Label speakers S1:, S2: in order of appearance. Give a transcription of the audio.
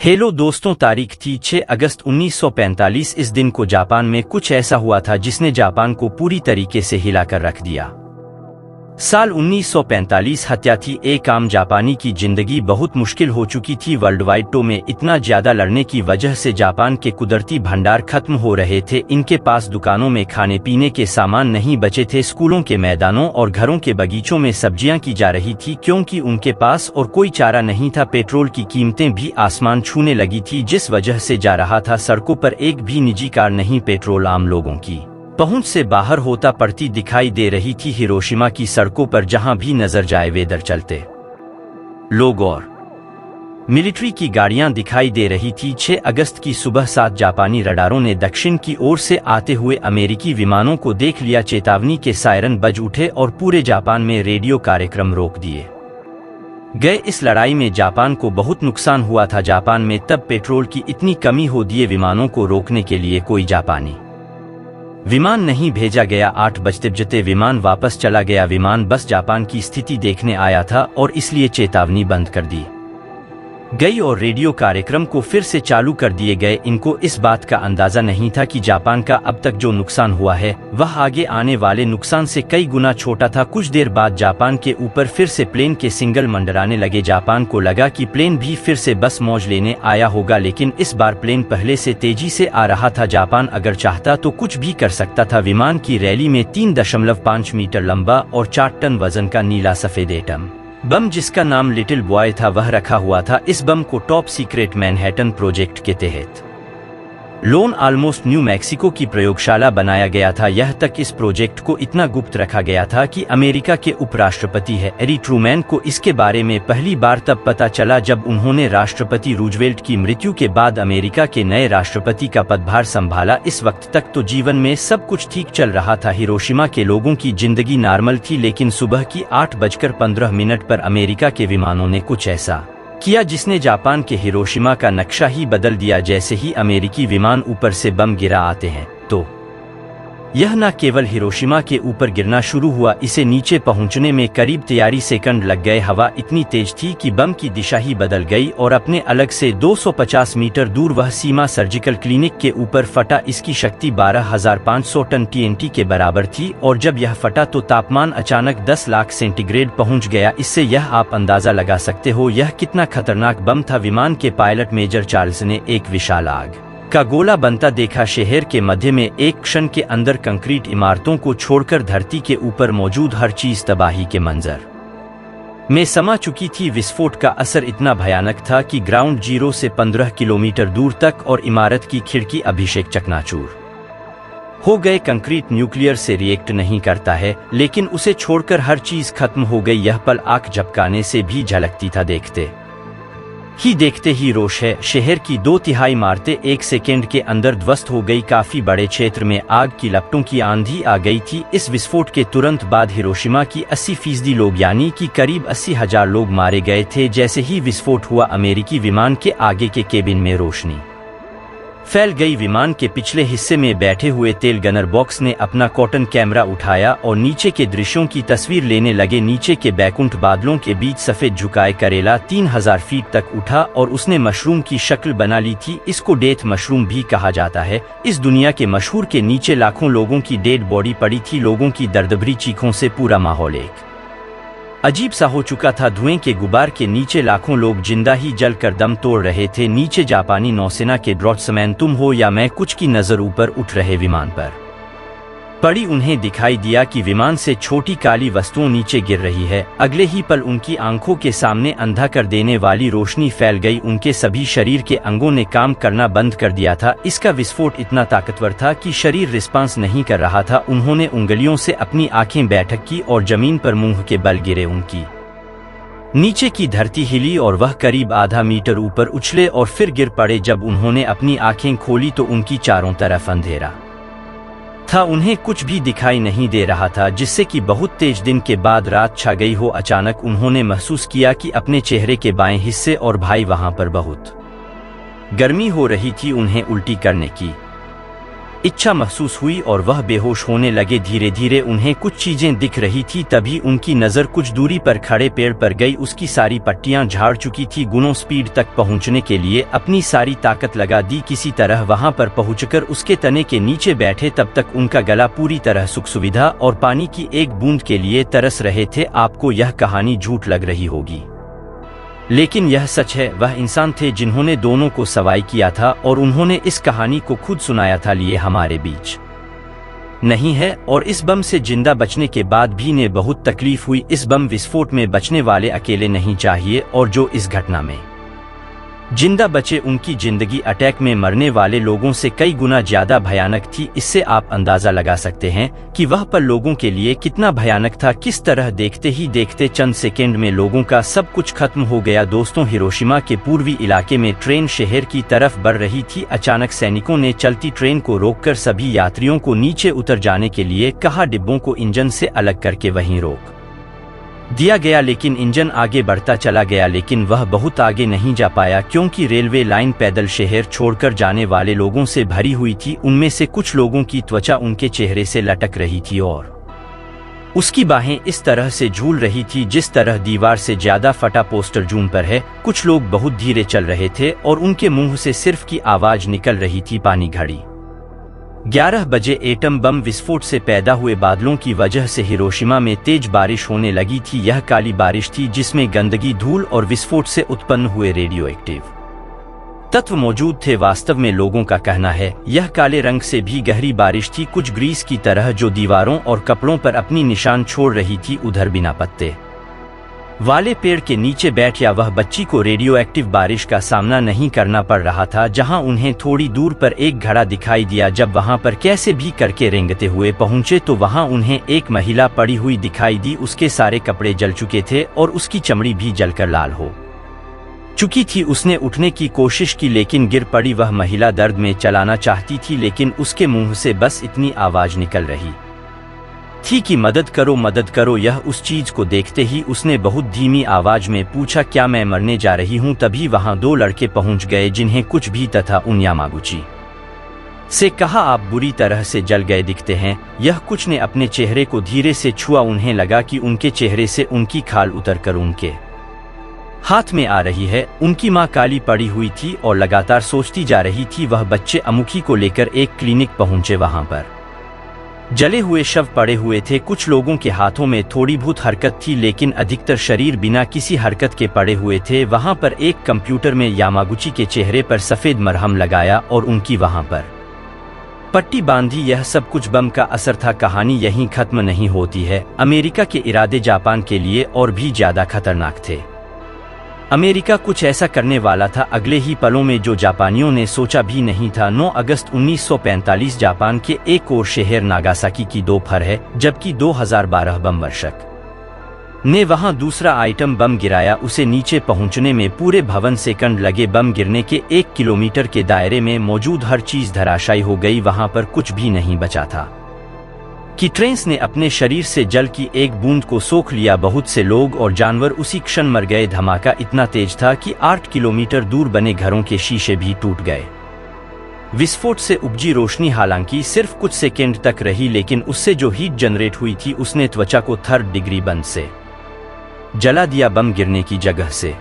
S1: Hello दोस्तों, तारीख थी 6 अगस्त 1945। इस दिन को जापान में कुछ ऐसा हुआ था जिसने जापान को पूरी तरीके से हिलाकर रख दिया। साल 1945 हत्या थी। एक आम जापानी की जिंदगी बहुत मुश्किल हो चुकी थी। वर्ल्ड वाइड टो में इतना ज्यादा लड़ने की वजह से जापान के कुदरती भंडार खत्म हो रहे थे। इनके पास दुकानों में खाने पीने के सामान नहीं बचे थे। स्कूलों के मैदानों और घरों के बगीचों में सब्जियां की जा रही थी क्योंकि उनके पास और कोई चारा नहीं था। पेट्रोल की कीमतें भी आसमान छूने लगी थी, जिस वजह से जा रहा था सड़कों पर एक भी निजी कार नहीं। पेट्रोल आम लोगों की पहुंच से बाहर होता पड़ती दिखाई दे रही थी। हिरोशिमा की सड़कों पर जहां भी नजर जाए वेदर चलते लोग और मिलिट्री की गाड़ियां दिखाई दे रही थी। 6 अगस्त की सुबह 7 जापानी रडारों ने दक्षिण की ओर से आते हुए अमेरिकी विमानों को देख लिया। चेतावनी के सायरन बज उठे और पूरे जापान में रेडियो कार्यक्रम रोक दिए गए। इस लड़ाई में जापान को बहुत नुकसान हुआ था। जापान में तब पेट्रोल की इतनी कमी हो दिए विमानों को रोकने के लिए कोई जापानी विमान नहीं भेजा गया। 8 बजते विमान वापस चला गया। विमान बस जापान की स्थिति देखने आया था और इसलिए चेतावनी बंद कर दी गई और रेडियो कार्यक्रम को फिर से चालू कर दिए गए। इनको इस बात का अंदाजा नहीं था कि जापान का अब तक जो नुकसान हुआ है वह आगे आने वाले नुकसान से कई गुना छोटा था। कुछ देर बाद जापान के ऊपर फिर से प्लेन के सिंगल मंडराने लगे। जापान को लगा कि प्लेन भी फिर से बस मौज लेने आया होगा, लेकिन इस बार प्लेन पहले से तेजी से आ रहा था। जापान अगर चाहता तो कुछ भी कर सकता था। विमान की रैली में 3.5 मीटर लंबा और 4 टन वजन का नीला सफेद एटम बम, जिसका नाम लिटिल बॉय था, वह रखा हुआ था। इस बम को टॉप सीक्रेट मैनहट्टन प्रोजेक्ट के तहत लोन ऑलमोस्ट न्यू मैक्सिको की प्रयोगशाला बनाया गया था। यह तक इस प्रोजेक्ट को इतना गुप्त रखा गया था कि अमेरिका के उपराष्ट्रपति हैरी ट्रूमैन को इसके बारे में पहली बार तब पता चला जब उन्होंने राष्ट्रपति रूजवेल्ट की मृत्यु के बाद अमेरिका के नए राष्ट्रपति का पदभार संभाला। इस वक्त तक तो जीवन में सब कुछ ठीक चल रहा था। हिरोशिमा के लोगों की जिंदगी नॉर्मल थी, लेकिन सुबह की 8:15 पर अमेरिका के विमानों ने कुछ ऐसा किया जिसने जापान के हिरोशिमा का नक्शा ही बदल दिया। जैसे ही अमेरिकी विमान ऊपर से बम गिरा आते हैं तो यह न केवल हिरोशिमा के ऊपर गिरना शुरू हुआ, इसे नीचे पहुंचने में करीब 13 सेकंड लग गए। हवा इतनी तेज थी कि बम की दिशा ही बदल गई और अपने अलग से 250 मीटर दूर वह सीमा सर्जिकल क्लिनिक के ऊपर फटा। इसकी शक्ति 12,500 टन TNT के बराबर थी और जब यह फटा तो तापमान अचानक 10 लाख सेंटीग्रेड पहुंच गया। इससे यह आप अंदाजा लगा सकते हो यह कितना खतरनाक बम था। विमान के पायलट मेजर चार्ल्स ने एक विशाल आग का गोला बनता देखा। शहर के मध्य में एक क्षण के अंदर कंक्रीट इमारतों को छोड़कर धरती के ऊपर मौजूद हर चीज तबाही के मंजर में समा चुकी थी। विस्फोट का असर इतना भयानक था कि ग्राउंड जीरो से 15 किलोमीटर दूर तक और इमारत की खिड़की अभिषेक चकनाचूर हो गए। कंक्रीट न्यूक्लियर से रिएक्ट नहीं करता है, लेकिन उसे छोड़कर हर चीज खत्म हो गई। यह पल आंख झपकाने से भी झलकती था। देखते ही रोष है। शहर की 2/3 इमारतें 1 सेकेंड के अंदर ध्वस्त हो गई। काफी बड़े क्षेत्र में आग की लपटों की आंधी आ गई थी। इस विस्फोट के तुरंत बाद हिरोशिमा की 80% लोग यानी कि करीब 80,000 लोग मारे गए थे। जैसे ही विस्फोट हुआ अमेरिकी विमान के आगे के केबिन में रोशनी फैल गई। विमान के पिछले हिस्से में बैठे हुए तेल गनर बॉक्स ने अपना कॉटन कैमरा उठाया और नीचे के दृश्यों की तस्वीर लेने लगे। नीचे के बैकुंठ बादलों के बीच सफेद झुकाए करेला 3000 फीट तक उठा और उसने मशरूम की शक्ल बना ली थी। इसको डेथ मशरूम भी कहा जाता है। इस दुनिया के मशहूर के नीचे लाखों लोगों की डेड बॉडी पड़ी थी। लोगों की दर्दभरी चीखों से पूरा माहौल एक अजीब सा हो चुका था। धुएं के गुबार के नीचे लाखों लोग जिंदा ही जलकर दम तोड़ रहे थे। नीचे जापानी नौसेना के ड्रॉट्समैन तुम हो या मैं, कुछ की नजर ऊपर उठ रहे विमान पर पड़ी। उन्हें दिखाई दिया कि विमान से छोटी काली वस्तुओं नीचे गिर रही है। अगले ही पल उनकी आंखों के सामने अंधा कर देने वाली रोशनी फैल गई। उनके सभी शरीर के अंगों ने काम करना बंद कर दिया था। इसका विस्फोट इतना ताकतवर था कि शरीर रिस्पांस नहीं कर रहा था। उन्होंने उंगलियों से अपनी आंखें बैठक की और जमीन पर मुंह के बल गिरे। उनकी नीचे की धरती हिली और वह करीब आधा मीटर ऊपर उछले और फिर गिर पड़े। जब उन्होंने अपनी आंखें खोली तो उनकी चारों तरफ अंधेरा था। उन्हें कुछ भी दिखाई नहीं दे रहा था, जिससे कि बहुत तेज दिन के बाद रात छा गई हो। अचानक उन्होंने महसूस किया कि अपने चेहरे के बाएं हिस्से और भाई वहां पर बहुत गर्मी हो रही थी। उन्हें उल्टी करने की इच्छा महसूस हुई और वह बेहोश होने लगे। धीरे धीरे उन्हें कुछ चीजें दिख रही थी। तभी उनकी नजर कुछ दूरी पर खड़े पेड़ पर गई। उसकी सारी पट्टियां झाड़ चुकी थी। गुनों स्पीड तक पहुंचने के लिए अपनी सारी ताकत लगा दी। किसी तरह वहां पर पहुंचकर उसके तने के नीचे बैठे। तब तक उनका गला पूरी तरह सुख सुविधा और पानी की एक बूंद के लिए तरस रहे थे। आपको यह कहानी झूठ लग रही होगी, लेकिन यह सच है। वह इंसान थे जिन्होंने दोनों को सवाई किया था और उन्होंने इस कहानी को खुद सुनाया था। लिए हमारे बीच नहीं है और इस बम से जिंदा बचने के बाद भी ने बहुत तकलीफ हुई। इस बम विस्फोट में बचने वाले अकेले नहीं चाहिए और जो इस घटना में जिंदा बचे उनकी जिंदगी अटैक में मरने वाले लोगों से कई गुना ज्यादा भयानक थी। इससे आप अंदाजा लगा सकते हैं कि वह पल लोगों के लिए कितना भयानक था। किस तरह देखते ही देखते चंद सेकेंड में लोगों का सब कुछ खत्म हो गया। दोस्तों, हिरोशिमा के पूर्वी इलाके में ट्रेन शहर की तरफ बढ़ रही थी। अचानक सैनिकों ने चलती ट्रेन को रोककर सभी यात्रियों को नीचे उतर जाने के लिए कहा। डिब्बों को इंजन से अलग करके वहीं रोक दिया गया, लेकिन इंजन आगे बढ़ता चला गया। लेकिन वह बहुत आगे नहीं जा पाया क्योंकि रेलवे लाइन पैदल शहर छोड़कर जाने वाले लोगों से भरी हुई थी। उनमें से कुछ लोगों की त्वचा उनके चेहरे से लटक रही थी और उसकी बाहें इस तरह से झूल रही थी जिस तरह दीवार से ज्यादा फटा पोस्टर जून पर है। कुछ लोग बहुत धीरे चल रहे थे और उनके मुंह से सिर्फ की आवाज निकल रही थी, पानी घड़ी। 11 बजे एटम बम विस्फोट से पैदा हुए बादलों की वजह से हिरोशिमा में तेज बारिश होने लगी थी। यह काली बारिश थी जिसमें गंदगी, धूल और विस्फोट से उत्पन्न हुए रेडियो एक्टिव तत्व मौजूद थे। वास्तव में लोगों का कहना है यह काले रंग से भी गहरी बारिश थी, कुछ ग्रीस की तरह जो दीवारों और कपड़ों पर अपनी निशान छोड़ रही थी। उधर बिना पत्ते वाले पेड़ के नीचे बैठ या वह बच्ची को रेडियो एक्टिव बारिश का सामना नहीं करना पड़ रहा था। जहां उन्हें थोड़ी दूर पर एक घड़ा दिखाई दिया। जब वहां पर कैसे भी करके रेंगते हुए पहुंचे तो वहां उन्हें एक महिला पड़ी हुई दिखाई दी। उसके सारे कपड़े जल चुके थे और उसकी चमड़ी भी जलकर लाल हो चुकी थी। उसने उठने की कोशिश की लेकिन गिर पड़ी। वह महिला दर्द में चलाना चाहती थी लेकिन उसके मुंह से बस इतनी आवाज निकल रही थी कि मदद करो, मदद करो। यह उस चीज को देखते ही उसने बहुत धीमी आवाज में पूछा, क्या मैं मरने जा रही हूं? तभी वहां 2 लड़के पहुंच गए जिन्हें कुछ भी तथा उन यामागुची से कहा, आप बुरी तरह से जल गए दिखते हैं। यह कुछ ने अपने चेहरे को धीरे से छुआ। उन्हें लगा कि उनके चेहरे से उनकी खाल उतरकर उनके हाथ में आ रही है। उनकी मां काली पड़ी हुई थी और लगातार सोचती जा रही थी। वह बच्चे अमुखी को लेकर एक क्लिनिक पहुंचे। वहां पर जले हुए शव पड़े हुए थे। कुछ लोगों के हाथों में थोड़ी बहुत हरकत थी लेकिन अधिकतर शरीर बिना किसी हरकत के पड़े हुए थे। वहां पर एक कंप्यूटर में यामागुची के चेहरे पर सफेद मरहम लगाया और उनकी वहां पर पट्टी बांधी। यह सब कुछ बम का असर था। कहानी यहीं खत्म नहीं होती है। अमेरिका के इरादे जापान के लिए और भी ज्यादा खतरनाक थे। अमेरिका कुछ ऐसा करने वाला था अगले ही पलों में जो जापानियों ने सोचा भी नहीं था। 9 अगस्त 1945 जापान के एक और शहर नागासाकी की दोपहर है जबकि 2012 बम वर्षक ने वहां दूसरा आइटम बम गिराया। उसे नीचे पहुंचने में पूरे भवन सेकंड लगे। बम गिरने के 1 किलोमीटर के दायरे में मौजूद हर चीज धराशायी हो गई। वहां पर कुछ भी नहीं बचा था कि ट्रेन्स ने अपने शरीर से जल की एक बूंद को सोख लिया। बहुत से लोग और जानवर उसी क्षण मर गए। धमाका इतना तेज था कि 8 किलोमीटर दूर बने घरों के शीशे भी टूट गए। विस्फोट से उपजी रोशनी हालांकि सिर्फ कुछ सेकेंड तक रही लेकिन उससे जो हीट जनरेट हुई थी उसने त्वचा को 3rd डिग्री बंद से जला दिया। बम गिरने की जगह से